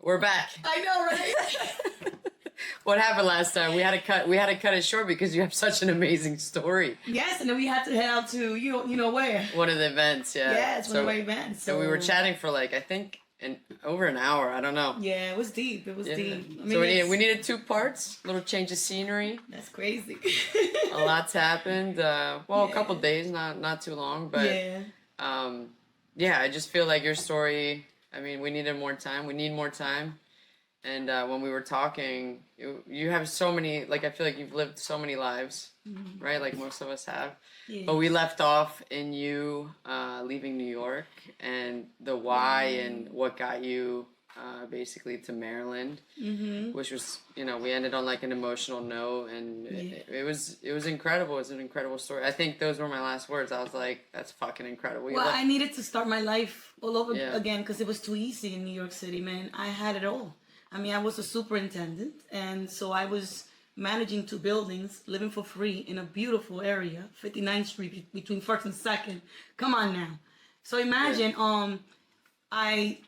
We're back. I know, right? What happened last time? We had to cut it short because you have such an amazing story. Yes, and then we had to head out to you know where. One of the events, yeah. Yeah, it's one of our events. So we were chatting for like I think over an hour. I don't know. Yeah, it was deep. It was deep. I mean, so we needed 2 parts. A little change of scenery. That's crazy. A lot's happened. A couple days, not too long, but yeah. I just feel like your story. I mean, we needed more time. We need more time. And when we were talking, you have so many, like, I feel like you've lived so many lives, right? Like most of us have. Yeah. But we left off in you leaving New York and the why and what got you basically to Maryland, which was, we ended on like an emotional note, and it was incredible. It was an incredible story. I think those were my last words. I was like, that's fucking incredible. Well, I needed to start my life all over again because it was too easy in New York City, man. I had it all. I mean, I was a superintendent, and so I was managing 2 buildings, living for free in a beautiful area, 59th Street between 1st and 2nd. Come on now. So imagine, I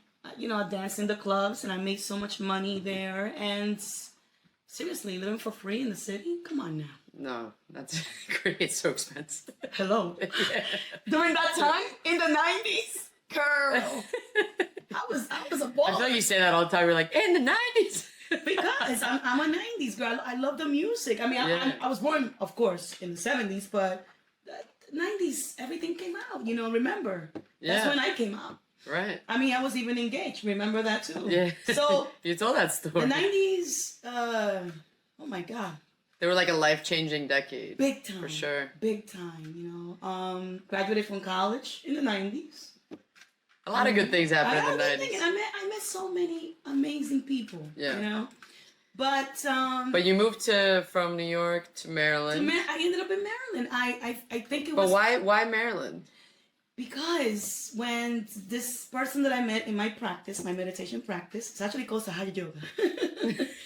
danced in the clubs, and I made so much money there, and seriously, living for free in the city? Come on now. No, that's great. It's so expensive. Hello. During that time, in the 90s, girl. I was a ball. I feel like you say that all the time. You're like, in the 90s. Because I'm a 90s girl. I love the music. I mean, I was born, of course, in the 70s, but the 90s, everything came out. Remember? That's when I came out. Right. I mean, I was even engaged. Remember that too? Yeah. So you told that story. The 90s, oh my God. They were like a life-changing decade. Big time. For sure. Big time, Graduated from college in the 90s. A lot of good things happened in the 90s. I met so many amazing people, But you moved from New York to Maryland. I ended up in Maryland. I think it was. But why Maryland? Because when this person that I met in my meditation practice, it's actually called Sahaja Yoga.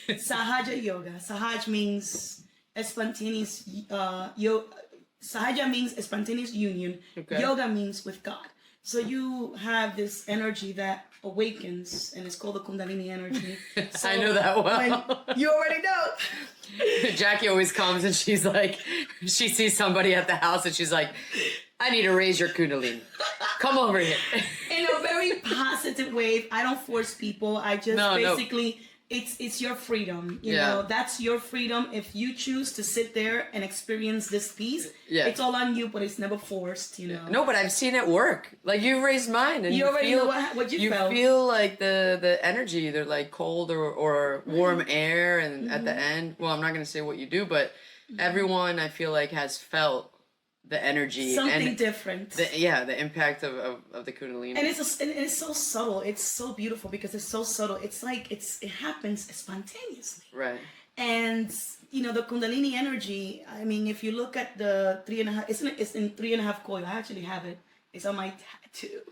Sahaja Yoga. Sahaj means spontaneous Sahaja means spontaneous union. Okay. Yoga means with God. So you have this energy that awakens, and it's called the Kundalini energy. So I know that well. You already know. Jackie always comes and she's like, she sees somebody at the house and she's like, I need to raise your Kundalini. Come over here. In a very positive way. I don't force people. I just basically... It's your freedom, you know. That's your freedom. If you choose to sit there and experience this peace, it's all on you, but it's never forced, No, but I've seen it work. Like, you've raised mine, and you already know what you felt. You feel like the energy, either like cold or warm air, and at the end, well, I'm not going to say what you do, but everyone I feel like has felt the energy, something different. The impact of the Kundalini. And it's so subtle. It's so beautiful because it's so subtle. It's like it happens spontaneously. Right. And the Kundalini energy. I mean, if you look at the 3.5, it's in 3.5 coil. I actually have it. It's on my tattoo.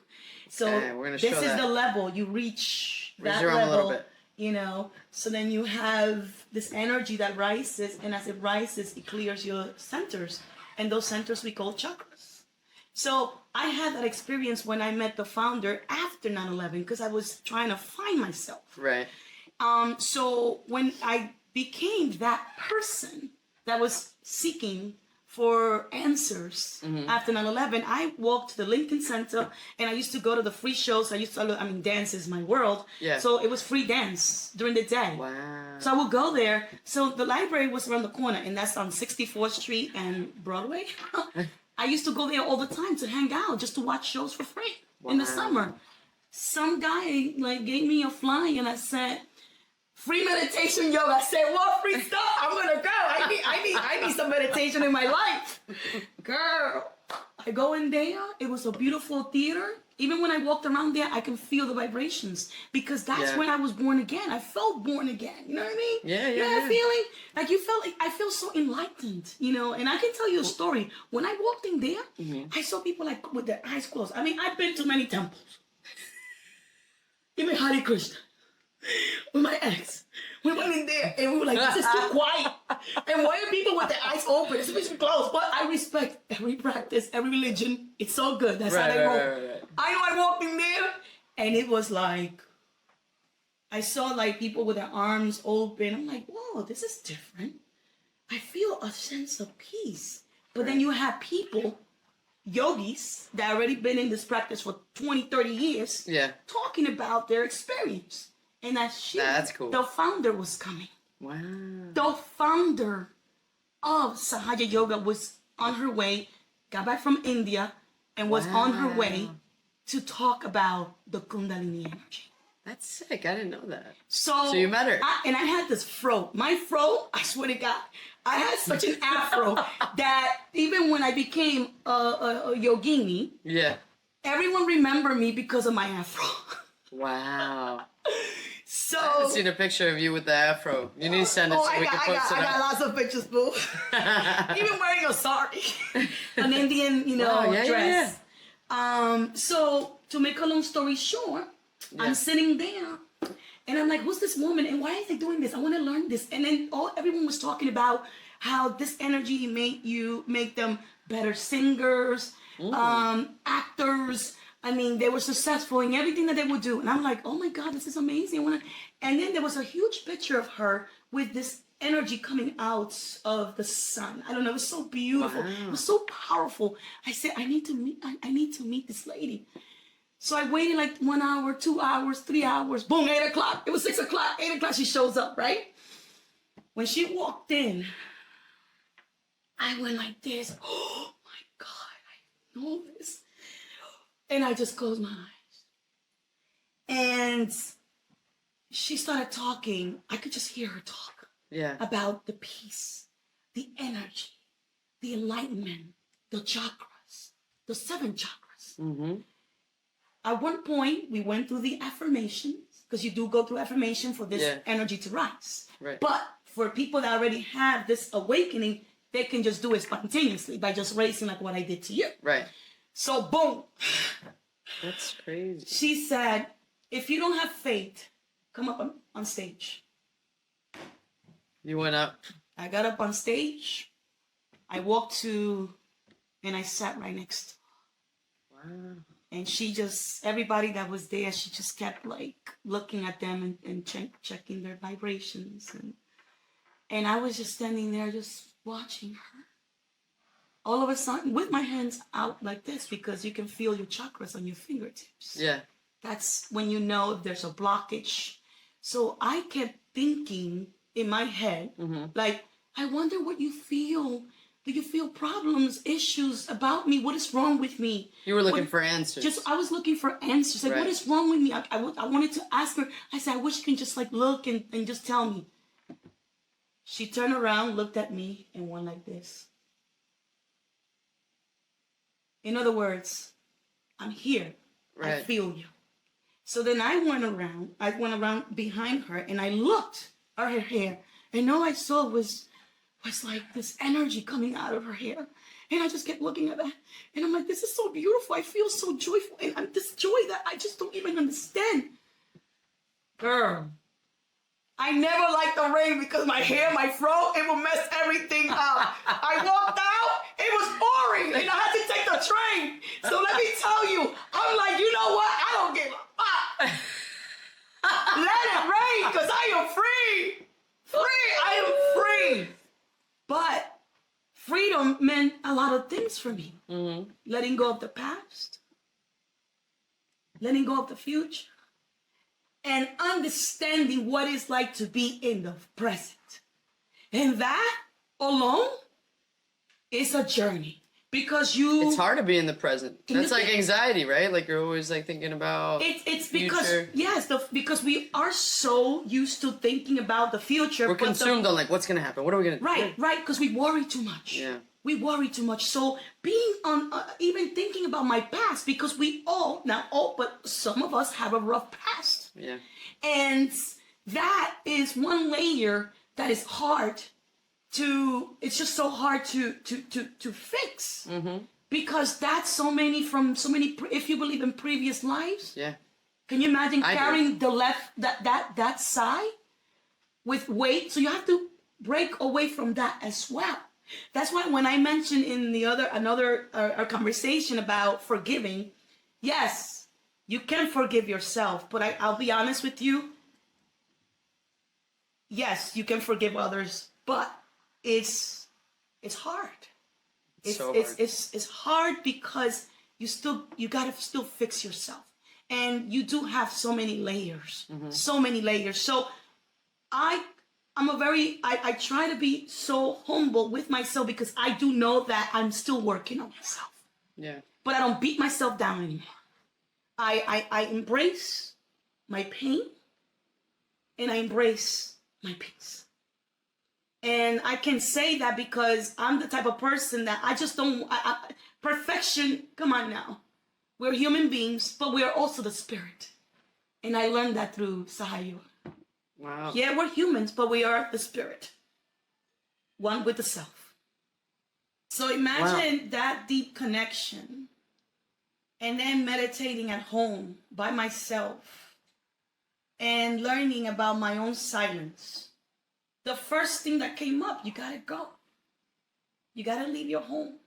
So we're gonna show this is the level you reach. That your arm level. A little bit. So then you have this energy that rises, and as it rises, it clears your centers. And those centers we call chakras. So I had that experience when I met the founder after 9/11 because I was trying to find myself. Right. So when I became that person that was seeking for answers after 9/11, I walked to the Lincoln Center, and I used to go to the free shows. Dance is my world. Yeah. So it was free dance during the day. Wow. So I would go there. So the library was around the corner, and that's on 64th Street and Broadway. I used to go there all the time to hang out, just to watch shows for free in the summer. Some guy gave me a flyer, and I said, free meditation yoga. I said, what free stuff? I'm gonna go. I need some meditation in my life. Girl, I go in there. It was a beautiful theater. Even when I walked around there, I can feel the vibrations because that's when I was born again. I felt born again. You know what I mean? Yeah. That feeling? Like you felt like I feel so enlightened, And I can tell you a story. When I walked in there, I saw people with their eyes closed. I mean, I've been to many temples. Even Hare Krishna. With my ex. We went in there and we were like, this is too quiet. And why are people with their eyes open? It's supposed to be closed. But I respect every practice, every religion. It's so good. That's how they roll. Right. I know I walked in there and it was like, I saw like people with their arms open. I'm like, whoa, this is different. I feel a sense of peace. But then you have people, yogis, that already been in this practice for 20, 30 years, talking about their experience. And that's cool. The founder was coming. Wow. The founder of Sahaja Yoga was on her way, got back from India, and was on her way to talk about the Kundalini energy. That's sick. I didn't know that. So you met her. I had this fro. My fro, I swear to God, I had such an afro that even when I became a yogini, everyone remembered me because of my afro. Wow. So I haven't seen a picture of you with the afro. You need to send it so we can post it up. I got lots of pictures, boo. Even wearing a sari, an Indian, dress. So to make a long story short, I'm sitting there, and I'm like, who's this woman, and why is they doing this? I want to learn this. And then everyone was talking about how this energy make them better singers, actors. I mean, they were successful in everything that they would do. And I'm like, oh my God, this is amazing. And then there was a huge picture of her with this energy coming out of the sun. I don't know, it was so beautiful. Wow. It was so powerful. I said, I need to meet this lady. So I waited like 1 hour, 2 hours, 3 hours. Boom, 8 o'clock. It was 6 o'clock. 8 o'clock, she shows up, right? When she walked in, I went like this. Oh my God, I know this. And I just closed my eyes. And she started talking. I could just hear her talk about the peace, the energy, the enlightenment, the chakras, the 7 chakras. Mm-hmm. At one point, we went through the affirmations, because you do go through affirmation for this energy to rise. Right. But for people that already have this awakening, they can just do it spontaneously by just raising like what I did to you. Right. So, boom. That's crazy. She said, if you don't have faith, come up on stage. You went up. I got up on stage. I walked to, and I sat right next to her. Wow. And everybody that was there, she just kept like looking at them and checking their vibrations. And I was just standing there just watching her. All of a sudden, with my hands out like this, because you can feel your chakras on your fingertips. Yeah. That's when you know if there's a blockage. So I kept thinking in my head, like, I wonder what you feel. Do you feel problems, issues about me? What is wrong with me? You were looking for answers. I was looking for answers. Like, what is wrong with me? I wanted to ask her. I said, I wish you can just like look and just tell me. She turned around, looked at me, and went like this. In other words, I'm here. Right. I feel you. So then I went around behind her, and I looked at her hair, and all I saw was like this energy coming out of her hair. And I just kept looking at that, and I'm like, this is so beautiful. I feel so joyful, and this joy that I just don't even understand. Girl, I never liked the rain because my hair, my fro, it would mess everything up. I walked out, it was pouring, and I had to take the train. So let me tell you, I'm like, you know what? I don't give a fuck. Let it rain, because I am free. I am free. But freedom meant a lot of things for me. Mm-hmm. Letting go of the past, letting go of the future, and understanding what it's like to be in the present. And that alone is a journey. Because it's hard to be in the present. That's like anxiety, right? Like you're always like thinking about it's because because we are so used to thinking about the future. We're consumed on like what's gonna happen. What are we gonna do? Right, because we worry too much. Yeah. We worry too much. So being on even thinking about my past, because we all, not all, but some of us have a rough past. Yeah. And that is one layer that is hard it's just so hard to fix. Mm-hmm. Because that's so many, if you believe in previous lives. Yeah. Can you imagine carrying that side with weight? So you have to break away from that as well. That's why when I mentioned in the another conversation about forgiving, yes, you can forgive yourself, but I'll be honest with you, yes, you can forgive others, but it's hard. It's so it's hard. it's hard because you gotta still fix yourself, and you do have so many layers, so many layers. So I I try to be so humble with myself because I do know that I'm still working on myself. Yeah. But I don't beat myself down anymore. I embrace my pain and I embrace my peace. And I can say that because I'm the type of person that I just don't, perfection, come on now. We're human beings, but we are also the spirit. And I learned that through Sahayu. Wow. Yeah, we're humans, but we are the spirit. One with the self. So imagine that deep connection. And then meditating at home by myself and learning about my own silence. The first thing that came up, you gotta go. You gotta leave your home.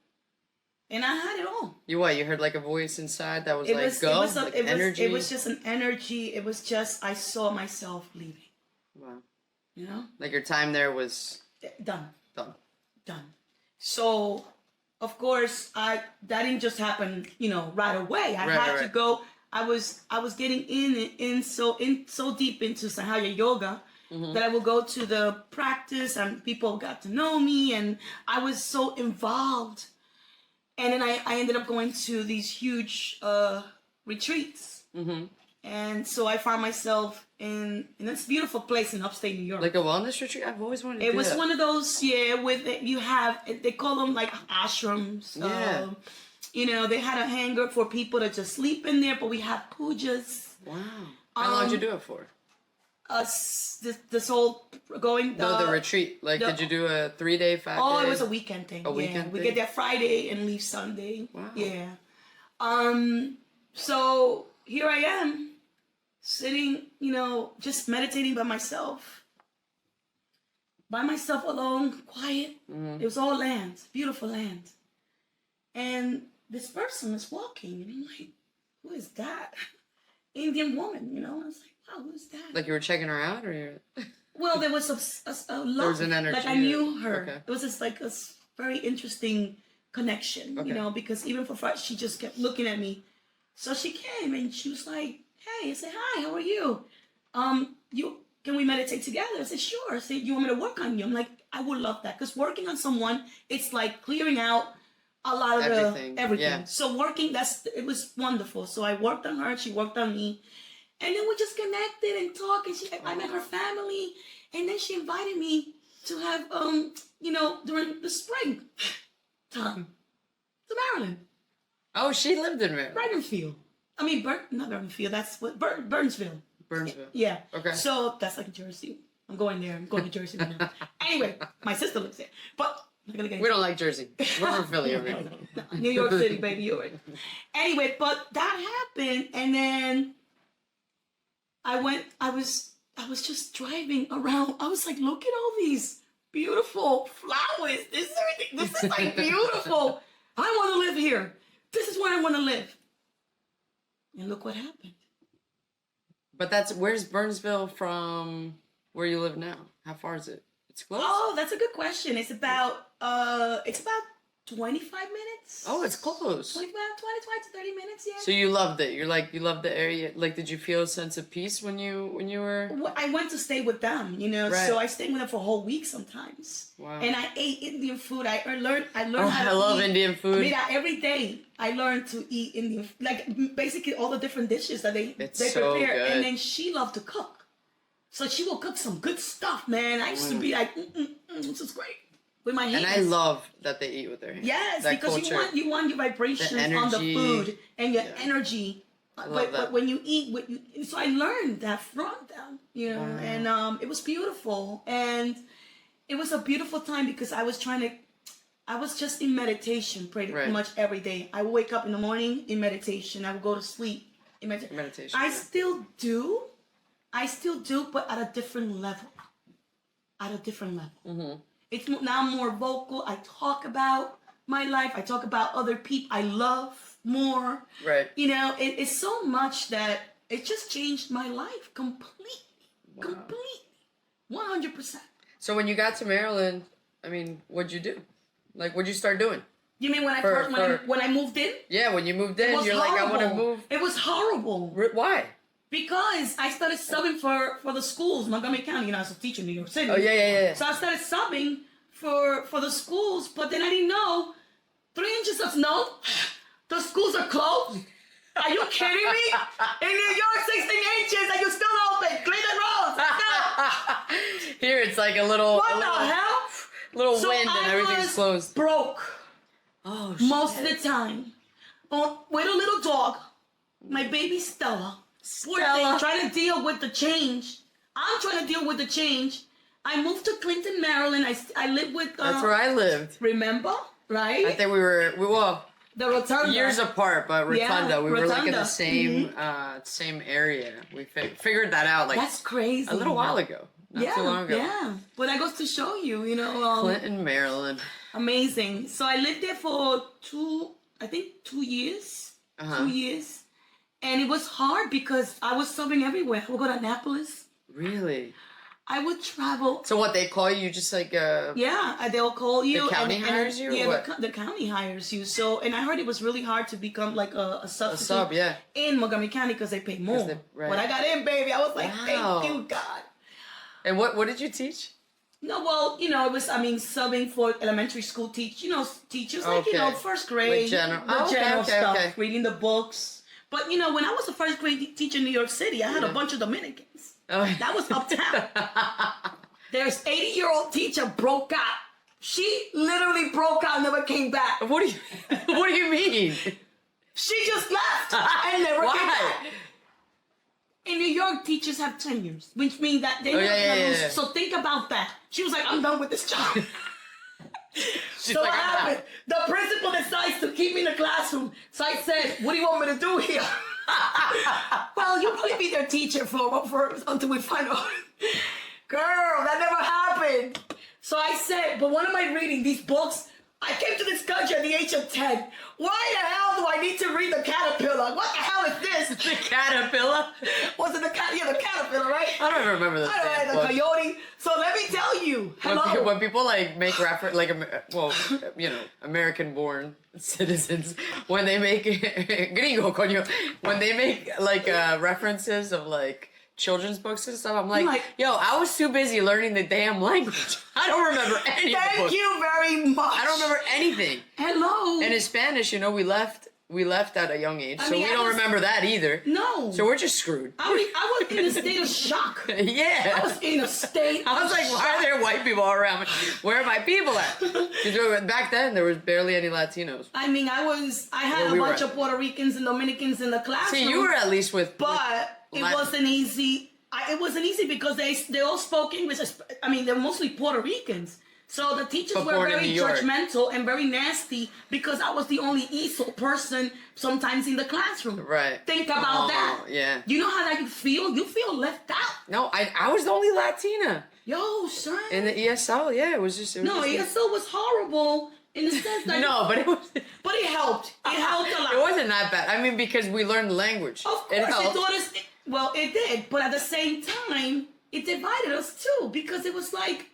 And I had it all. You what? You heard like a voice inside that was like, go? Like energy? It was just an energy. It was just, I saw myself leaving. Wow. You know? Like your time there was... Done. Done. So, of course, that didn't just happen, right away. I had to go. I was getting in so deep into Sahaya yoga that I would go to the practice and people got to know me and I was so involved. And then I ended up going to these huge retreats. And so I found myself in this beautiful place in upstate New York. Like a wellness retreat? I've always wanted to do It was that. one of those, they call them like ashrams. Yeah. They had a hangar for people to just sleep in there, but we had pujas. Wow. How long did you do it for? This whole going... No, the retreat. Like, did you do a 3-day, 5-day? Oh, it was a weekend thing. A weekend We thing? get there Friday and leave Sunday. Wow. Yeah. So here I am, sitting, just meditating by myself. By myself alone, quiet. It was all land, beautiful land. And this person was walking, and I'm like, who is that? Indian woman, I was like, wow, who is that? Like you were checking her out, or you? Well, there was a love. There was an energy. Like I knew her. Okay. It was just like a very interesting connection, because even for Friday, she just kept looking at me. So she came and she was like, hey, I said, hi, how are you? Can we meditate together? I said, sure. I said, you want me to work on you? I'm like, I would love that. Because working on someone, it's like clearing out a lot of everything. Yeah. So it was wonderful. So I worked on her, she worked on me. And then we just connected and talked, and I met her family, and then she invited me to have, during the spring time to Maryland. Oh, she lived in Maryland. Burnsfield. I mean, not Burnsfield. That's what Burnsville. Burnsville. Yeah. Okay. So that's like Jersey. I'm going there. I'm going to Jersey right now. Anyway, my sister lives there, but I'm not gonna get. We don't like Jersey. We're from Philly over here. No, New York City, baby. You're right. Anyway, but that happened, and then I was just driving around. I was like, look at all these beautiful flowers. This is everything. This is like beautiful. I want to live here. This is where I want to live. And look what happened. But where's Burnsville from where you live now? How far is it? It's close? Oh, that's a good question. It's about 25 minutes. Oh, it's close. 25 to 30 minutes, yeah. So you loved it. You loved the area. Like, did you feel a sense of peace when you were? Well, I went to stay with them, Right. So I stayed with them for a whole week sometimes. Wow. And I ate Indian food. I learned how to I love eat. Indian food. I mean, every day I learned to eat Indian, like basically all the different dishes that they so prepare. good. And then she loved to cook, so she will cook some good stuff, man. I used to be like, this is great. With my hands. And I love that they eat with their hands. Yes, that because culture. you want your vibrations on the food and your energy. But when you eat, so I learned that from them, Wow. and it was beautiful, and it was a beautiful time because I was just in meditation pretty much every day. I would wake up in the morning in meditation. I would go to sleep in meditation. I still do, but at a different level. Mm-hmm. It's now more vocal. I talk about my life. I talk about other people I love more. Right. It's so much that it just changed my life completely. Wow. Completely. 100%. So when you got to Maryland, I mean, what'd you do? Like, what'd you start doing? You mean when I moved in? Yeah, when you moved in, you're horrible. like, I want to move. It was horrible. Why? Because I started subbing for the schools, Montgomery County. You know, I was a teacher in New York City. Oh, yeah. So I started subbing for the schools, but then I didn't know 3 inches of snow, the schools are closed. Are you kidding me? In New York, 16 inches and you still open. Cleveland roads. No. Here it's like a little... What the hell? Little So wind and everything's closed. Broke. Oh, shit. Most of the time. With a little dog. My baby Stella. Poor thing, trying to deal with the change. I'm trying to deal with the change. I moved to Clinton, Maryland. I lived with... That's where I lived. Remember? Right? I think well, the Rotunda. years apart, but Rotunda. Yeah, we were like in the Rotunda. same area. We figured that out like That's crazy. a little while ago. Not too long ago. Yeah. But that goes to show you, you know. Clinton, Maryland. Amazing. So I lived there for 2 years. Uh-huh. 2 years. And it was hard because I was subbing everywhere. I would go to Annapolis. Really? I would travel. So what, they call you just like Yeah, they'll call you. The county hires you? Yeah, or what? the county hires you. So, and I heard it was really hard to become like a substitute. A sub, yeah. In Montgomery County because they pay more. Right. When I got in, baby, I was like, Wow. thank you, God. And what did you teach? No, well, you know, it was, subbing for elementary school teachers, like, you know, first grade. Like general. The general stuff, Okay. reading the books. But, you know, when I was a first grade teacher in New York City, I had a bunch of Dominicans. Oh. That was uptown. There's 80-year-old teacher broke out. She literally broke out and never came back. What do you mean? She just left and never came Why? back. In New York, teachers have tenures, which means that they yeah. So think about that. She was like, I'm done with this job. She's So like, what I'm happened? out. The principal decides to keep me in the classroom. So I said, what do you want me to do here? Well, you'll probably be their teacher for until we find out. Girl, that never happened. So I said, but what am I reading? These books? I came to this country at the age of 10. Why the hell do I need to read The Caterpillar? What the hell is this? The caterpillar? Was it the caterpillar, right? I don't even remember this. I don't know, the coyote. So let me tell you. Hello. When people like make reference, like, well, you know, American-born citizens, when they make gringo, coño, when they make like references of like children's books and stuff, I'm like, yo, I was too busy learning the damn language. I don't remember any of the Thank books. you very much. I don't remember anything. Hello. And in Spanish, you know, we left at a young age, so mean, we don't remember that either. No. So we're just screwed. I was in a state of shock. Yeah. I was in a state I was like, why are there white people all around me? Where are my people at? Because back then, there was barely any Latinos. I mean, I had a bunch of Puerto Ricans and Dominicans in the classroom. See, you were at least with... But it wasn't easy. It wasn't easy because they all spoke English. I mean, they're mostly Puerto Ricans. So the teachers were very judgmental and very nasty because I was the only ESOL person sometimes in the classroom. Right. Think about that. Yeah. You know how that you feel? You feel left out. No, I was the only Latina. Yo, son. In the ESL, yeah, it was just... ESL was horrible in the sense that... No, but it was... But it helped. It helped a lot. It wasn't that bad. I mean, because we learned the language. Of course, it helped. taught us... Well, it did. But at the same time, it divided us too. Because it was like...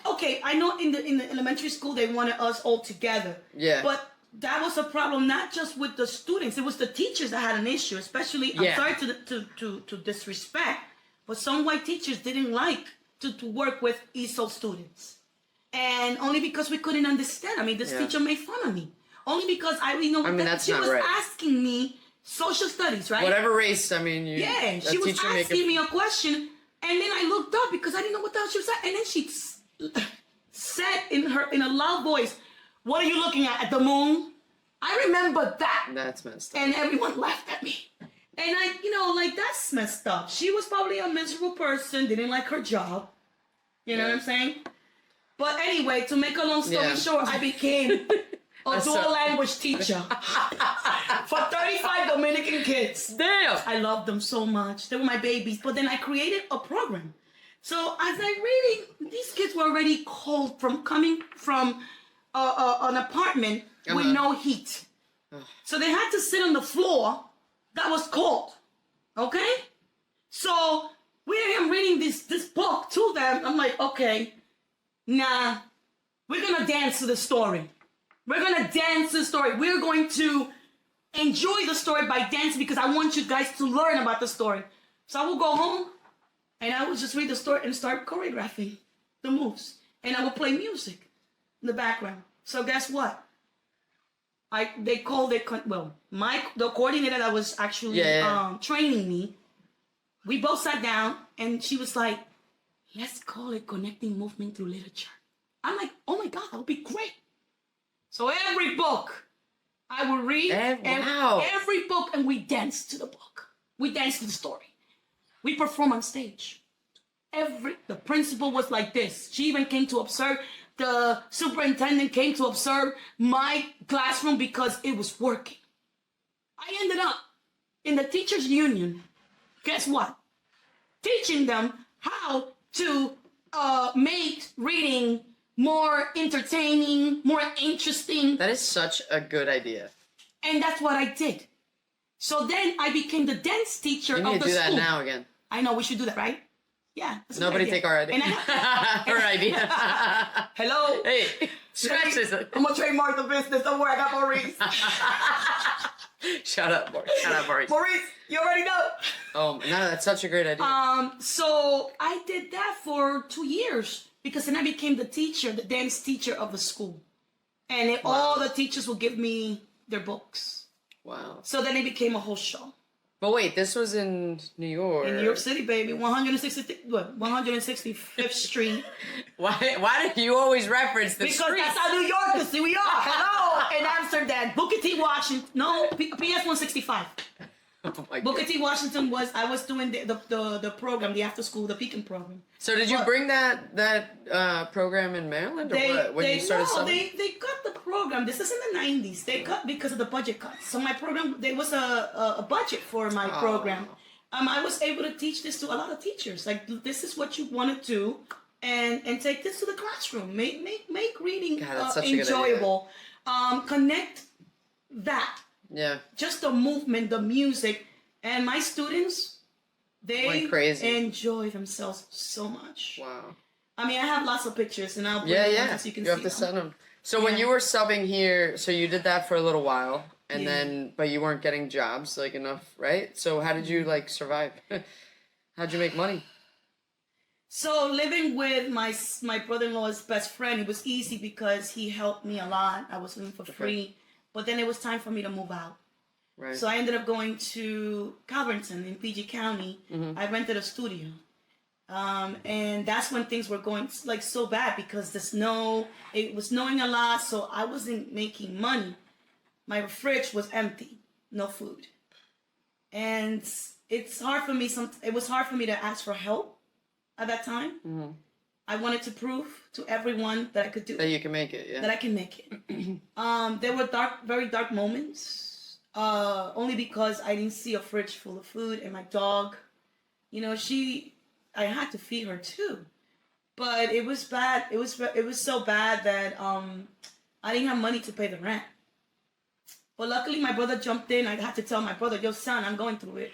Okay, I know in the elementary school they wanted us all together. Yeah. But that was a problem not just with the students, it was the teachers that had an issue. Especially, I'm sorry to disrespect, but some white teachers didn't like to work with ESOL students, and only because we couldn't understand. I mean, this teacher made fun of me only because she was asking me social studies, right? Whatever race, I mean, she was asking me a question, and then I looked up because I didn't know what the hell she was saying, and then she said in a loud voice, "What are you looking at the moon?" I remember that. That's messed up. And everyone laughed at me. And that's messed up. She was probably a miserable person, didn't like her job. You know what I'm saying? But anyway, to make a long story short, I became a dual language teacher for 35 Dominican kids. Damn! I loved them so much. They were my babies. But then I created a program. So as I reading, these kids were already cold from coming from an apartment with no heat. So they had to sit on the floor that was cold. Okay? So I am reading this book to them. I'm like, okay, nah, we're gonna dance to the story. We're gonna dance to the story. We're going to enjoy the story by dancing because I want you guys to learn about the story. So I will go home and I would just read the story and start choreographing the moves. And I would play music in the background. So guess what? They called it, the coordinator that was actually training me, we both sat down and she was like, let's call it Connecting Movement Through Literature. I'm like, oh my God, that would be great. So every book I would read, every book, and we danced to the book. We danced to the story. We perform on stage. The principal was like this. She even came to observe. The superintendent came to observe my classroom because it was working. I ended up in the teachers' union. Guess what? Teaching them how to make reading more entertaining, more interesting. That is such a good idea. And that's what I did. So then I became the dance teacher of the school. You need to do that now again. I know, we should do that, right? Yeah. Nobody take our idea. Her idea. Hello? Hey, scratch this. I'm going to trademark the business. Don't worry, I got Maurice. Shut up, Maurice. Maurice, you already know. Oh, no, that's such a great idea. So I did that for 2 years because then I became the dance teacher of the school. And all the teachers would give me their books. Wow. So then it became a whole show. But wait, this was in New York. In New York City, baby. 165th Street. Why do you always reference the Because street? that's how New Yorkers see we are. Hello. In Amsterdam. Booker T. Washington. No, PS 165. Oh my Booker God. T. Washington I was doing the program, the after school, the Pekin program. So did you bring that program in Maryland or what? When you started subbing? They cut the program. This is in the 90s. They cut because of the budget cuts. So my program, there was a budget for my program. I was able to teach this to a lot of teachers. Like, this is what you want to do, and take this to the classroom. Make reading enjoyable. Connect that. Yeah. Just the movement, the music, and my students, they enjoy themselves so much. Wow. I mean, I have lots of pictures, and I'll bring them so you can see have to send them. So when you were subbing here, so you did that for a little while, and then, but you weren't getting jobs, like, enough, right? So how did you, like, survive? How'd you make money? So living with my brother-in-law's best friend, it was easy because he helped me a lot. I was living for free. But then it was time for me to move out. Right. So I ended up going to Calverton in PG County. Mm-hmm. I rented a studio. And that's when things were going like so bad because it was snowing a lot, so I wasn't making money. My fridge was empty, no food. And it was hard for me to ask for help at that time. Mm-hmm. I wanted to prove to everyone that I could do it. That you can make it, yeah. That I can make it. There were very dark moments. Only because I didn't see a fridge full of food, and my dog, I had to feed her too. But it was bad. It was so bad that I didn't have money to pay the rent. But luckily, my brother jumped in. I had to tell my brother, "Yo, son, I'm going through it."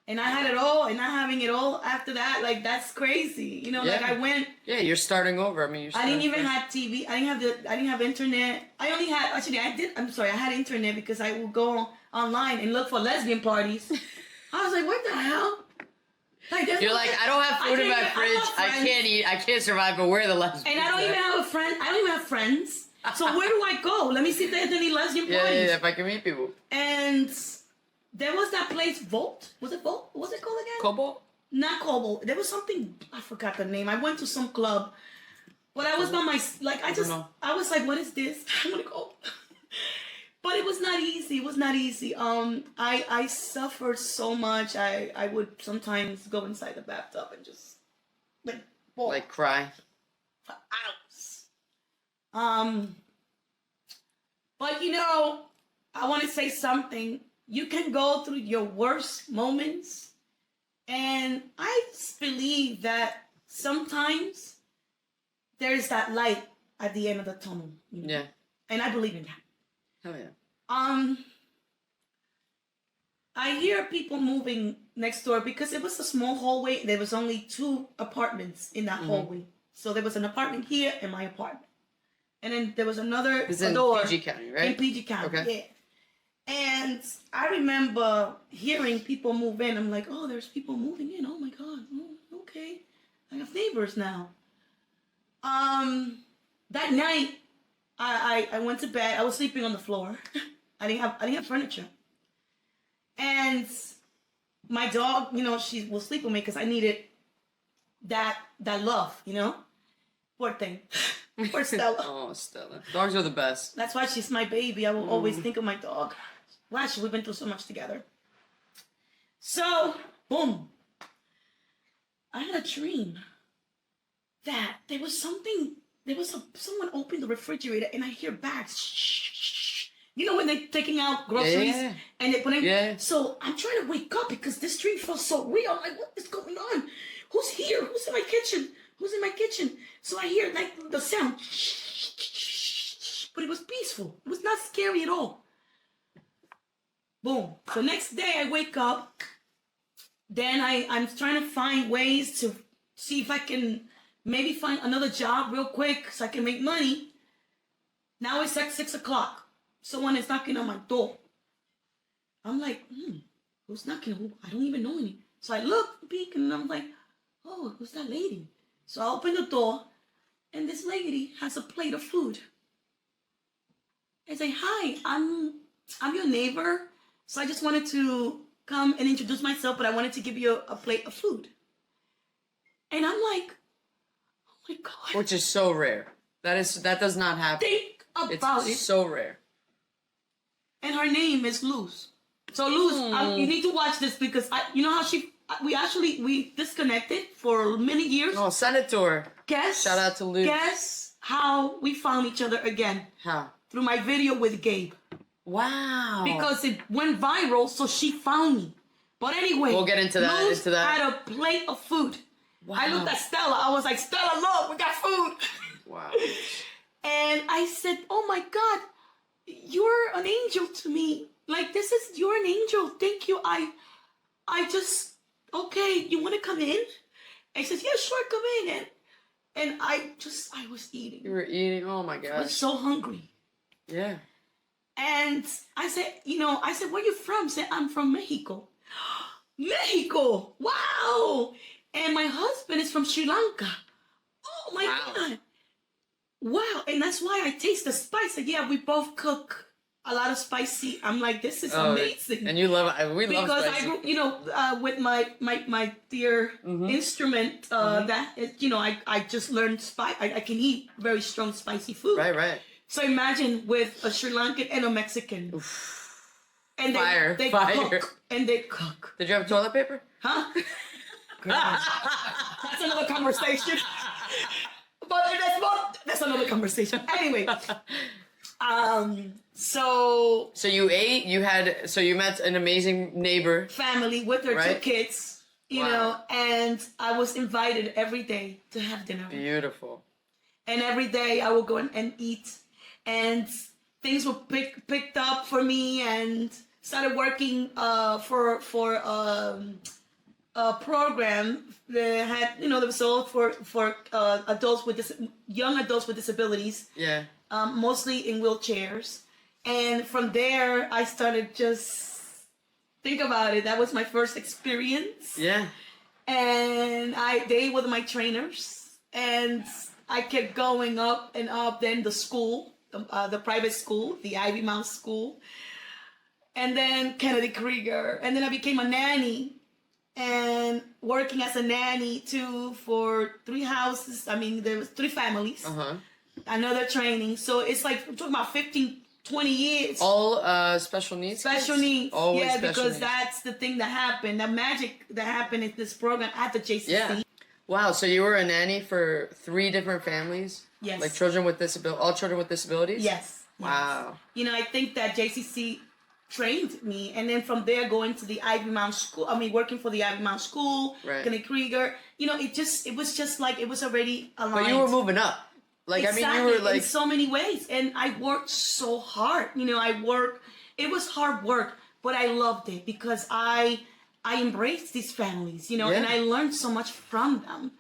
And I had it all, and not having it all after that, like, that's crazy. Like, I went. Yeah, you're starting over. I mean, I didn't even have TV. I didn't have internet. I had internet because I would go online and look for lesbian parties. I was like, what the hell? Like, you're like, I don't have food in my fridge. I can't eat. I can't survive. But where are the lesbians? And I don't even have a friend. I don't even have friends. So where do I go? Let me see if there's any lesbian parties. Yeah, if I can meet people. And there was that place, Volt. Was it Volt? What was it called again? Cobalt? Not Cobalt. There was something, I forgot the name. I went to some club. But I was by I was like, what is this? I'm gonna go. But it was not easy. It was not easy. I suffered so much. I would sometimes go inside the bathtub and just like cry for hours. But I want to say something. You can go through your worst moments, and I believe that sometimes there's that light at the end of the tunnel. Yeah. And I believe in that. Oh yeah. I hear people moving next door because it was a small hallway. There was only 2 apartments in that hallway. So there was an apartment here and my apartment. And then there was another It's in door. PG County, right? In PG County, Okay. yeah. And I remember hearing people move in. I'm like, oh, there's people moving in. Oh my God. Oh, okay. I have neighbors now. That night, I went to bed. I was sleeping on the floor. I didn't have furniture. And my dog, she will sleep with me because I needed that love, Poor thing. Poor Stella. Oh, Stella. Dogs are the best. That's why she's my baby. I will always think of my dog. Gosh, we've been through so much together. So, boom. I had a dream that there was someone opened the refrigerator and I hear bags. Shh. You know when they're taking out groceries and they put in? Yeah. So I'm trying to wake up because this dream felt so real. I'm like, what is going on? Who's here? Who's in my kitchen? Who's in my kitchen? So I hear like the sound. But it was peaceful. It was not scary at all. Boom. So next day I wake up. Then I'm trying to find ways to see if I can maybe find another job real quick so I can make money. Now it's like 6 o'clock. Someone is knocking on my door. I'm like, who's knocking? I don't even know any. So I look, peek, and I'm like, oh, who's that lady? So I open the door, and this lady has a plate of food. I say, hi, I'm your neighbor. So I just wanted to come and introduce myself, but I wanted to give you a plate of food. And I'm like, oh my God. Which is so rare. That does not happen. Think about It's so rare. And her name is Luz. So Luz, you need to watch this because you know how we disconnected for many years. Oh, send it to her. Guess. Shout out to Luz. Guess how we found each other again? How? Through my video with Gabe. Wow. Because it went viral, so she found me. But anyway, we'll get into that. Luz had a plate of food. Wow. I looked at Stella. I was like, Stella, look, we got food. Wow. And I said, oh my God, you're an angel to me. Like, you're an angel. Thank you. I just, okay, you want to come in? And he says, yeah, sure, come in. And I was eating. You were eating, oh my gosh. I was so hungry. Yeah. And I said, where you from? He said, I'm from Mexico. Mexico! Wow! And my husband is from Sri Lanka. Oh my God. Wow. And that's why I taste the spice. Yeah, we both cook a lot of spicy. I'm like, this is amazing. And you love it. We love spicy. Because I grew, with my dear instrument, that is, I just learned spice. I can eat very strong spicy food. Right. So imagine with a Sri Lankan and a Mexican. Oof. And they cook. And they cook. Did you have toilet paper? Huh? That's another conversation. But that's another conversation. Anyway. So you ate, you met an amazing neighbor. Family with their 2 kids, you know, and I was invited every day to have dinner. Beautiful. And every day I would go and eat, and things were picked up for me, and started working for a program that had, that was all for young adults with disabilities. Yeah. Mostly in wheelchairs. And from there, I started think about it. That was my first experience. Yeah. And they were my trainers. And I kept going up and up. Then the school, the private school, the Ivy Mouse School. And then Kennedy Krieger. And then I became a nanny. And working as a nanny, too, for 3 houses. I mean, there was 3 families. Uh-huh. Another training. So it's like, I'm talking about 15, 20 years. All special needs? Special needs. Always yeah, special because needs. that's the thing that happened. The magic that happened in this program at the JCC. Yeah. Wow, so you were a nanny for 3 different families? Yes. Like all children with disabilities? Yes. Wow. I think that JCC trained me, and then from there going to the Ivy Mouse School. I mean, working for the Ivy Mouse School, Kennedy Krieger. It was just like it was already aligned. But you were moving up. Like, exactly, I mean, you were like... in so many ways. And I worked so hard. It was hard work, but I loved it because I embraced these families, you know, and I learned so much from them.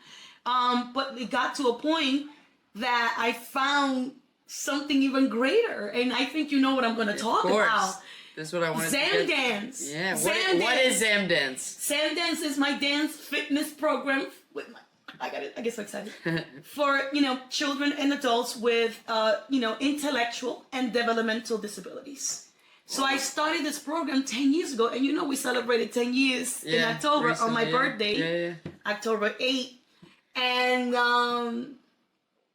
But it got to a point that I found something even greater, and I think you know what I'm going to talk about. This is what I wanted Zam to get. Dance. Yeah. Zam What Dance. is Zam Dance? Zam Dance is my dance fitness program with my, I get so excited. For, you know, children and adults with, you know, intellectual and developmental disabilities. So I started this program 10 years ago, and you know we celebrated 10 years in October recently, on my birthday, October 8th. And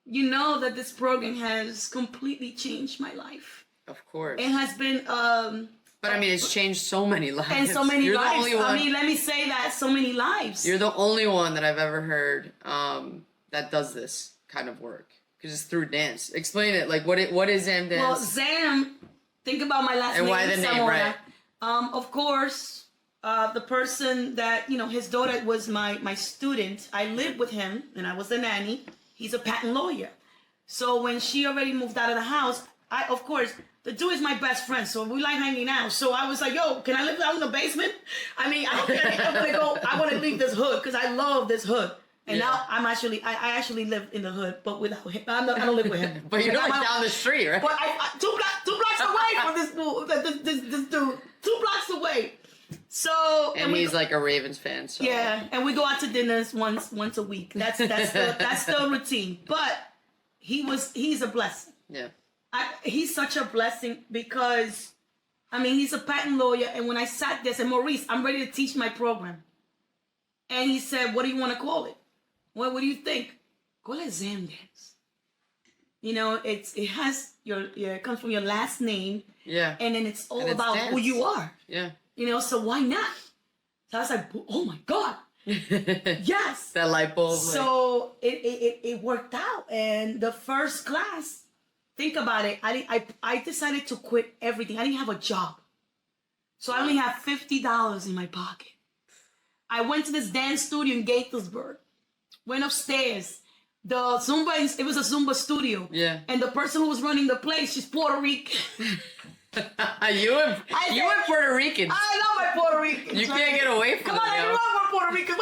you know that this program has completely changed my life. Of course. It has been... but I mean, it's changed so many lives. And so many You're lives. The only one, I mean, let me say that, so many lives. You're the only one that I've ever heard that does this kind of work. Because it's through dance. Explain it. Like, what is Zam Dance? Well, Zam, think about my last name. And why the name, Zamora. right? Of course, the person that, you know, his daughter was my student. I lived with him, and I was the nanny. He's a patent lawyer. So when she already moved out of the house, of course, the dude is my best friend, so we like hanging out. So I was like, yo, can I live down in the basement? I mean, I want to leave this hood, because I love this hood. And now I actually live in the hood, but without him. I don't live with him. But you're like down the street, right? But two blocks away from this dude. 2 blocks away. So and he's like a Ravens fan. So yeah, and we go out to dinners once a week. That's the routine. But he's a blessing. Yeah. He's such a blessing because, I mean, he's a patent lawyer. And when I sat there, I said, Maurice, I'm ready to teach my program. And he said, what do you want to call it? Well, what do you think? Call it Zam Dance. You know, it comes from your last name. Yeah. And then it's all about dance. Who you are. Yeah. You know, so why not? So I was like, oh my God. Yes. That light bulb. So it worked out. And the first class, think about it. I decided to quit everything. I didn't have a job. So I only had $50 in my pocket. I went to this dance studio in Gaithersburg. Went upstairs. The Zumba, it was a Zumba studio. Yeah. And the person who was running the place, she's Puerto Rican. you and Puerto Ricans. I know my Puerto Ricans. You can't get away from them. Come on, I grew up with Puerto Ricans.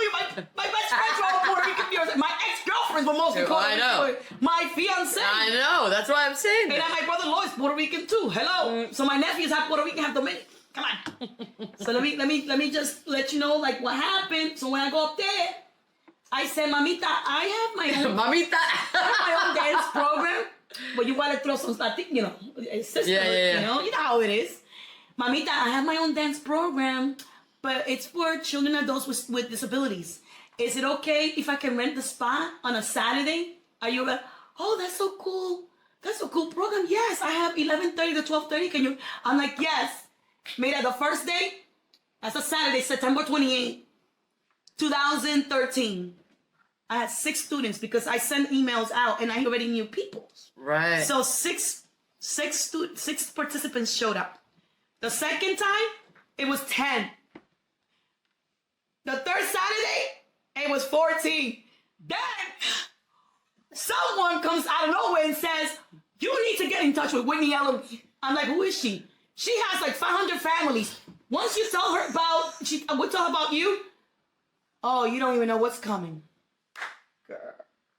My best friends were all Puerto Rican. My ex-girlfriends were mostly Puerto Rican. I know. My fiance. I know. That's why I'm saying that. And my brother-in-law is Puerto Rican too. Hello. So my nephews have Puerto Rican, have Dominican. Come on. So let me just let you know like what happened. So when I go up there, I said, Mamita, I have my own dance program. But you gotta throw some, you know, sister, you know how it is. Mamita, I have my own dance program, but it's for children and adults with disabilities. Is it okay if I can rent the spot on a Saturday? Are you like, oh, that's so cool. That's a cool program. Yes, I have 11:30 to 12:30. Can you? I'm like, yes. Made it the first day. That's a Saturday, September 28th, 2013. I had 6 students because I sent emails out and I already knew people. Right. So six participants showed up. The second time, it was 10. The third Saturday, it was 14. Then someone comes out of nowhere and says, you need to get in touch with Whitney Eloise. I'm like, who is she? She has like 500 families. Once you tell her we'll tell her about you. Oh, you don't even know what's coming. Girl.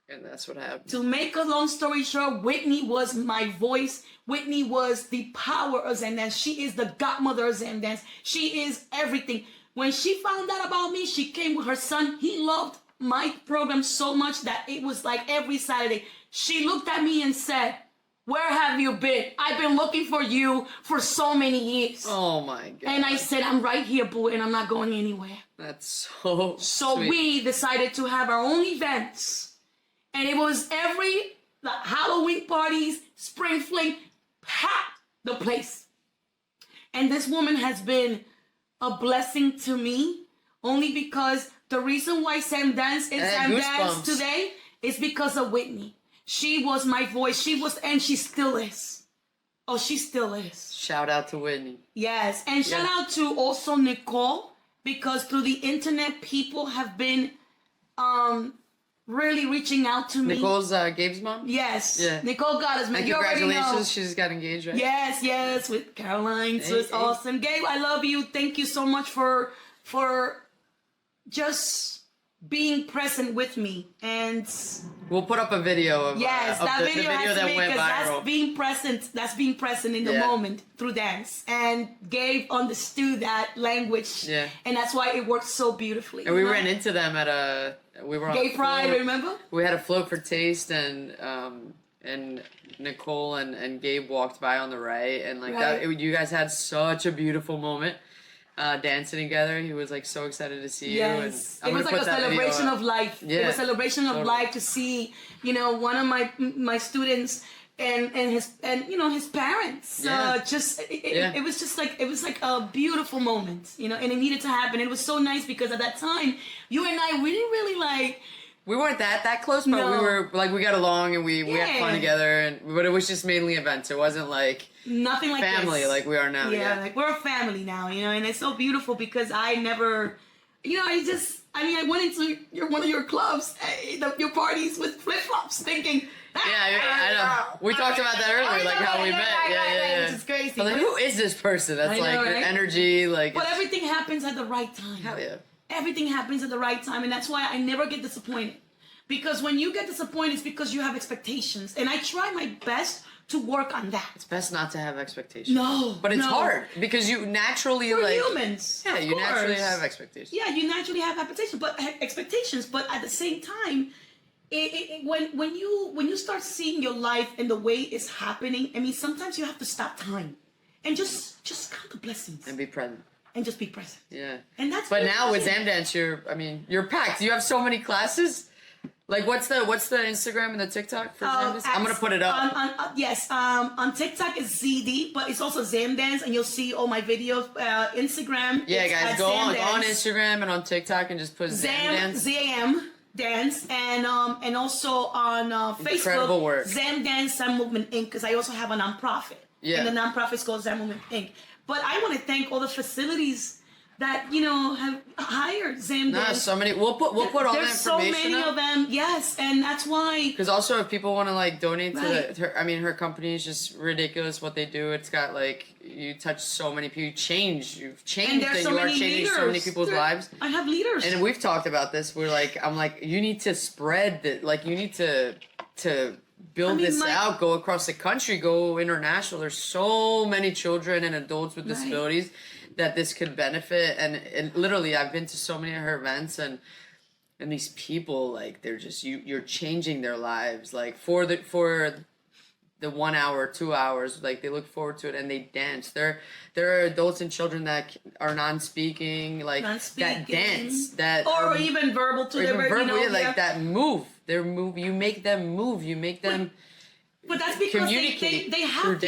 And that's what happened. To make a long story short, Whitney was my voice. Whitney was the power of Zam Dance. She is the godmother of Zam Dance. She is everything. When she found out about me, she came with her son. He loved my program so much that it was like every Saturday. She looked at me and said, where have you been? I've been looking for you for so many years. Oh my God. And I said, I'm right here, boo, and I'm not going anywhere. That's so sweet. We decided to have our own events. And it was the Halloween parties, spring fling, packed the place. And this woman has been a blessing to me only because the reason why Zam Dance is Zam Dance today is because of Whitney. She was my voice. And she still is. Oh, she still is. Shout out to Whitney. Yes. And shout out to also Nicole, because through the internet, people have been really reaching out to me. Nicole's Gabe's mom? Yes. Yeah. Nicole got us, man. And You already know. congratulations, she just got engaged, right? Yes, with Caroline. So it's awesome. Gabe, I love you. Thank you so much for just being present with me. And we'll put up a video of that the video has to that be, went viral. That's being present in the moment through dance. And Gabe understood that language. Yeah. And that's why it worked so beautifully. And we ran into them at we were on Gay Pride, remember? We had a float for taste, and Nicole and Gabe walked by on the right, and you guys had such a beautiful moment. Dancing together, he was like so excited to see you. Yes, and it was like a celebration of life. Yeah. It was a celebration of life to see, one of my students and his parents. It was just like a beautiful moment, and it needed to happen. It was so nice because at that time, you and I really we weren't that close, but we were like, we got along and we had fun together, but it was just mainly events. It wasn't like nothing like family this. like we are now. Yeah, like we're a family now, and it's so beautiful because I never, I went into one of your clubs, your parties with flip flops, thinking. I know. We talked about that earlier, like how we met. Yeah. Which is crazy. Like, who is this person? That's your energy, like. But everything happens at the right time. Hell yeah. Everything happens at the right time, and that's why I never get disappointed. Because when you get disappointed, it's because you have expectations, and I try my best to work on that. It's best not to have expectations. No, but it's hard because you naturally We're humans. Yeah, you naturally have expectations. Yeah, you naturally have expectations, but at the same time, when you start seeing your life and the way it's happening, I mean, sometimes you have to stop time and just count the blessings and be present. And just be present. Yeah. And that's. But now with Zamdance, you're packed. You have so many classes. Like, what's the Instagram and the TikTok for Zamdance? I'm gonna put it up. On TikTok is ZD, but it's also Zamdance, and you'll see all my videos. Instagram. Yeah, guys, go on Instagram and on TikTok and just put Zamdance. ZAM Dance, and also on Facebook. Incredible work. Zamdance Zam Movement Inc. Because I also have a nonprofit. Yeah. And the nonprofit is called Zam Movement Inc. But I want to thank all the facilities that have hired Zamdance. Nah, so many. We'll put all the information. There's so many of them. Yes, and that's why. Because also, if people want to donate to her company is just ridiculous what they do. It's got you touch so many people. You've changed, and you are changing so many people's lives. I have leaders, and we've talked about this. I'm like, you need to spread that. You need to build this out, go across the country, go international. There's so many children and adults with disabilities that this could benefit. And literally, I've been to so many of her events, and these people, they're just, you're changing their lives. For the 1 hour, 2 hours, they look forward to it and they dance. There are adults and children that are non-speaking, that dance, or even verbal to their that move. Their move, you make them move, you make them. But that's because they have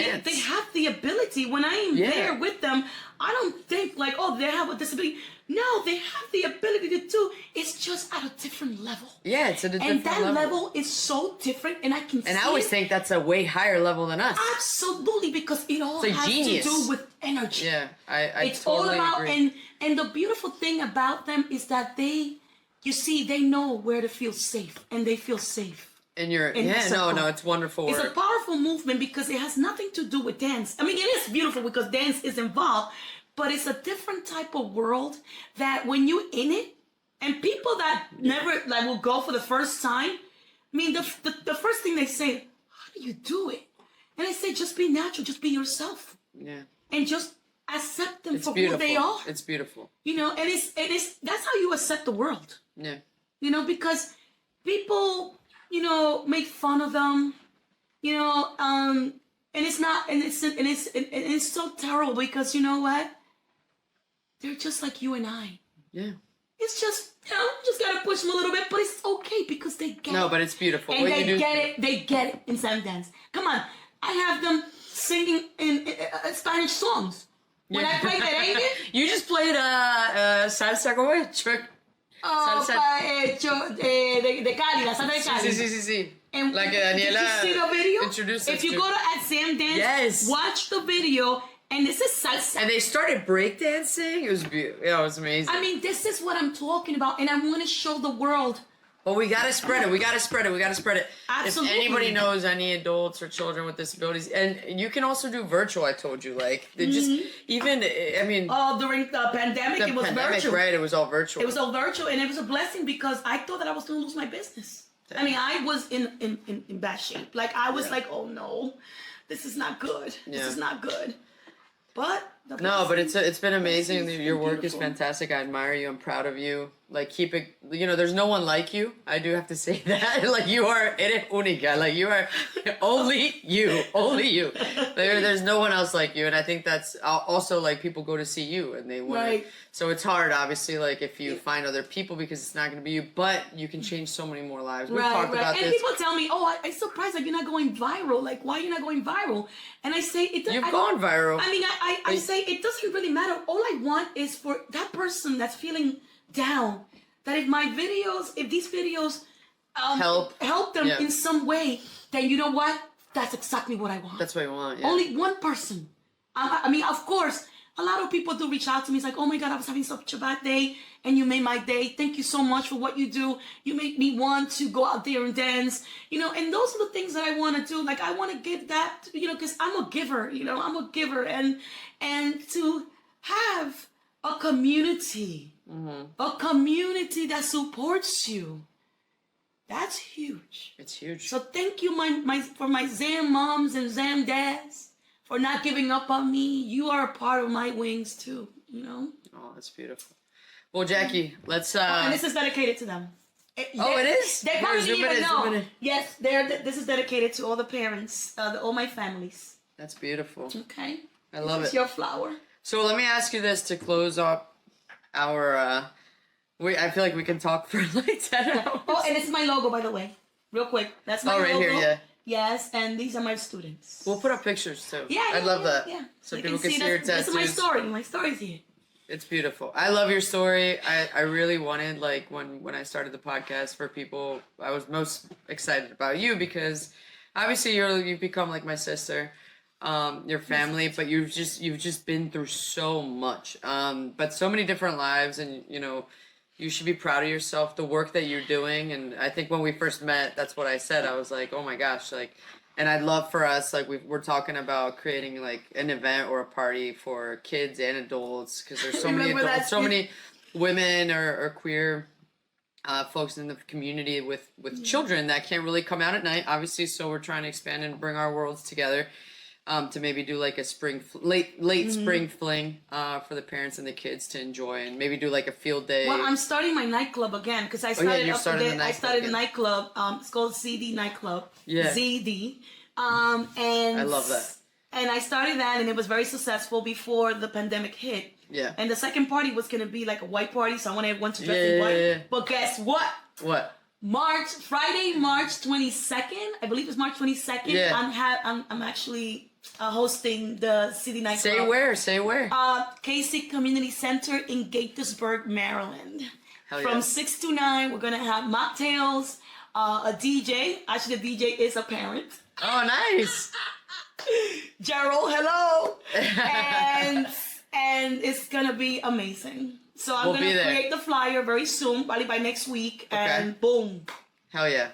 the ability. When I am there with them, I don't think they have a disability. No, they have the ability to do. It's just at a different level. Yeah, it's at a different level. And that level is so different, and I can see. And I always think that's a way higher level than us. Absolutely, because it all has to do with energy. Yeah, it's totally all about agree. And the beautiful thing about them is that they know where to feel safe, and they feel safe. And it's wonderful work. It's a powerful movement because it has nothing to do with dance. I mean, it is beautiful because dance is involved, but it's a different type of world that when you're in it, and people that never will go for the first time, I mean, the first thing they say, how do you do it? And I say, just be natural, just be yourself. Yeah. And just accept them for who they are. It's beautiful. And it's that's how you accept the world. Yeah. Because people, make fun of them, and it's not, and it's so terrible because you know what? They're just like you and I. Yeah. It's just, just gotta push them a little bit, but it's okay because they get it. No, but it's beautiful. And they get it in Zamdance. Come on, I have them singing in Spanish songs. When I play merengue. You just played salsa, ¿cómo es? Salsa hecho de Cali, la salsa de Cali. Sí. And Daniela, did you see the video? Introduced if you go to Zamdance, watch the video, and this is salsa. And they started breakdancing. It was beautiful. Yeah, it was amazing. I mean, this is what I'm talking about, and I want to show the world But we gotta spread it. We gotta spread it. We gotta spread it. Absolutely. If anybody knows any adults or children with disabilities, and you can also do virtual. I told you, like they just even. I mean, during the pandemic, it was virtual. Right? It was all virtual. It was all virtual, and it was a blessing because I thought that I was going to lose my business. I mean, I was in bad shape. Like I was like, oh no, this is not good. This is not good. But it's been amazing. Your work is fantastic. I admire you. I'm proud of you. Like keep it. You know, there's no one like you. I do have to say that. Like you are eres única. Like you are only you. Only you. There's no one else like you. And I think that's also like people go to see you and they want. Right. So it's hard, obviously, like if you find other people because it's not going to be you. But you can change so many more lives. We've talked about this. And people tell me, "Oh, I'm surprised that you're not going viral. Like, why are you not going viral?" And I say, "You've gone viral." I mean, I say it doesn't really matter. All I want is for that person that's feeling down, that if these videos help them in some way, then you know what? That's exactly what I want. That's what you want. Yeah. Only one person. I mean, of course, a lot of people do reach out to me. It's like, oh my God, I was having such a bad day, and you made my day. Thank you so much for what you do. You make me want to go out there and dance. You know, and those are the things that I want to do. Like, I want to give that, you know, because I'm a giver. You know, I'm a giver, and to have a community. A community that supports you. That's huge. It's huge. So thank you for my Zam moms and Zam dads for not giving up on me. You are a part of my wings too, you know? Oh, that's beautiful. Well, Jackie, let's and this is dedicated to them. It is? They probably didn't even know. Yes, this is dedicated to all the parents, all my families. That's beautiful. Okay. I love it. It's your flower. So let me ask you this to close up our I feel like we can talk for like 10 hours. Oh, and it's my logo, by the way. Real quick. That's my logo. Right here, yeah. Yes, and these are my students. We'll put up pictures too. Yeah, I love that. Yeah. So people can see your tattoos. This is my story. My story's here. It's beautiful. I love your story. I really wanted, like, when I started the podcast for people, I was most excited about you because obviously you've become like my sister. Your family, but you've just been through so much, but so many different lives, and you know, you should be proud of yourself, the work that you're doing. And I think when we first met, that's what I said. I was like, oh my gosh, like, and I'd love for us, like, we're talking about creating like an event or a party for kids and adults, because there's so many adults, so many women or queer folks in the community with children that can't really come out at night, obviously. So we're trying to expand and bring our worlds together. To maybe do like a late spring fling for the parents and the kids to enjoy, and maybe do like a field day. Well, I'm starting my nightclub again because I started a nightclub. It's called ZD Nightclub. Yeah. ZD. And I love that. And I started that, and it was very successful before the pandemic hit. Yeah. And the second party was gonna be like a white party, so I wanted everyone to dress in white. Yeah. But guess what? What? Friday, March 22nd. I believe it's March 22nd. Yeah. I'm actually hosting the City Night Club. Say where? Kasich Community Center in Gaithersburg, Maryland. Hell From 6 to 9, we're going to have mocktails, a DJ. Actually, the DJ is a parent. Oh, nice. Gerald, hello. and it's going to be amazing. So I'm going to create the flyer very soon, probably by next week, and boom. Hell yeah.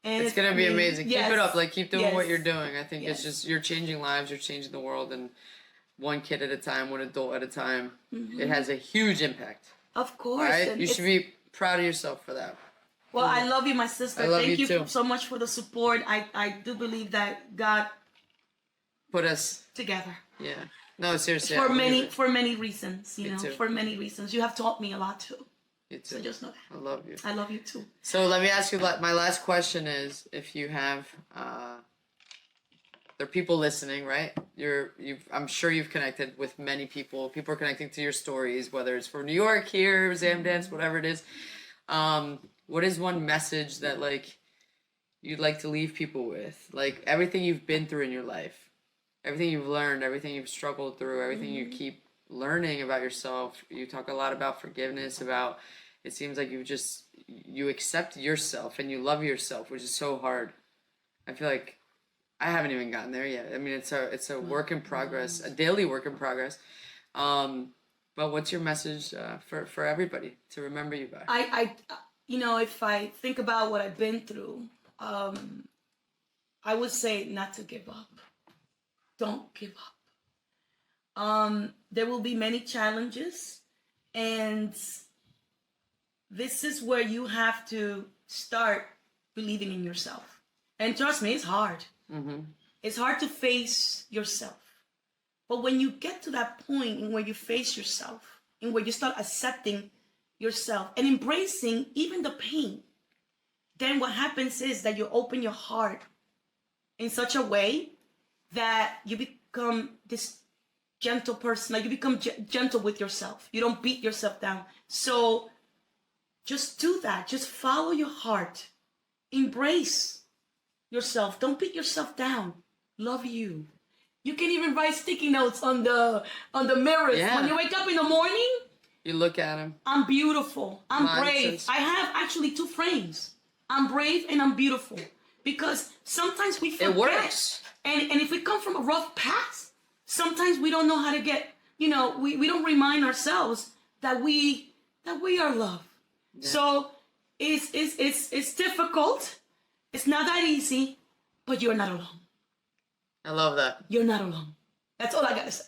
And it's going to be amazing. Keep it up. Like, keep doing what you're doing. I think it's just, you're changing lives, you're changing the world, and one kid at a time, one adult at a time. It has a huge impact. Of course. Right? You should be proud of yourself for that. Well, I love you, my sister. I love Thank you too. so much for the support. I do believe that God put us together. Yeah. No, seriously. For many reasons, you know. Too. For many reasons. You have taught me a lot too. You too. So just know that. I love you. I love you too. So let me ask you, my last question is, if you have, there are people listening, right? I'm sure you've connected with many people. People are connecting to your stories, whether it's from New York, here, Zam Dance, whatever it is. What is one message that, like, you'd like to leave people with? Like, everything you've been through in your life. Everything you've learned, everything you've struggled through, everything you keep learning about yourself. You talk a lot about forgiveness, about, it seems like you accept yourself and you love yourself, which is so hard. I feel like I haven't even gotten there yet. I mean, it's a work in progress, a daily work in progress. But what's your message for everybody to remember you by? you know, if I think about what I've been through, I would say not to give up. Don't give up. There will be many challenges, and this is where you have to start believing in yourself. And trust me, it's hard. Mm-hmm. It's hard to face yourself. But when you get to that point in where you face yourself, in where you start accepting yourself and embracing even the pain, then what happens is that you open your heart in such a way that you become this gentle person. Like you become gentle with yourself. You don't beat yourself down. So just do that. Just follow your heart. Embrace yourself. Don't beat yourself down. Love you. You can even write sticky notes on the mirrors. Yeah. When you wake up in the morning, you look at them. I'm beautiful. I'm brave. I have actually 2 frames. I'm brave and I'm beautiful. Because sometimes we forget. It works. And if we come from a rough past, sometimes we don't know how to get, you know, we don't remind ourselves that we are loved. Yeah. So it's difficult. It's not that easy, but you're not alone. I love that. You're not alone. That's all I gotta say.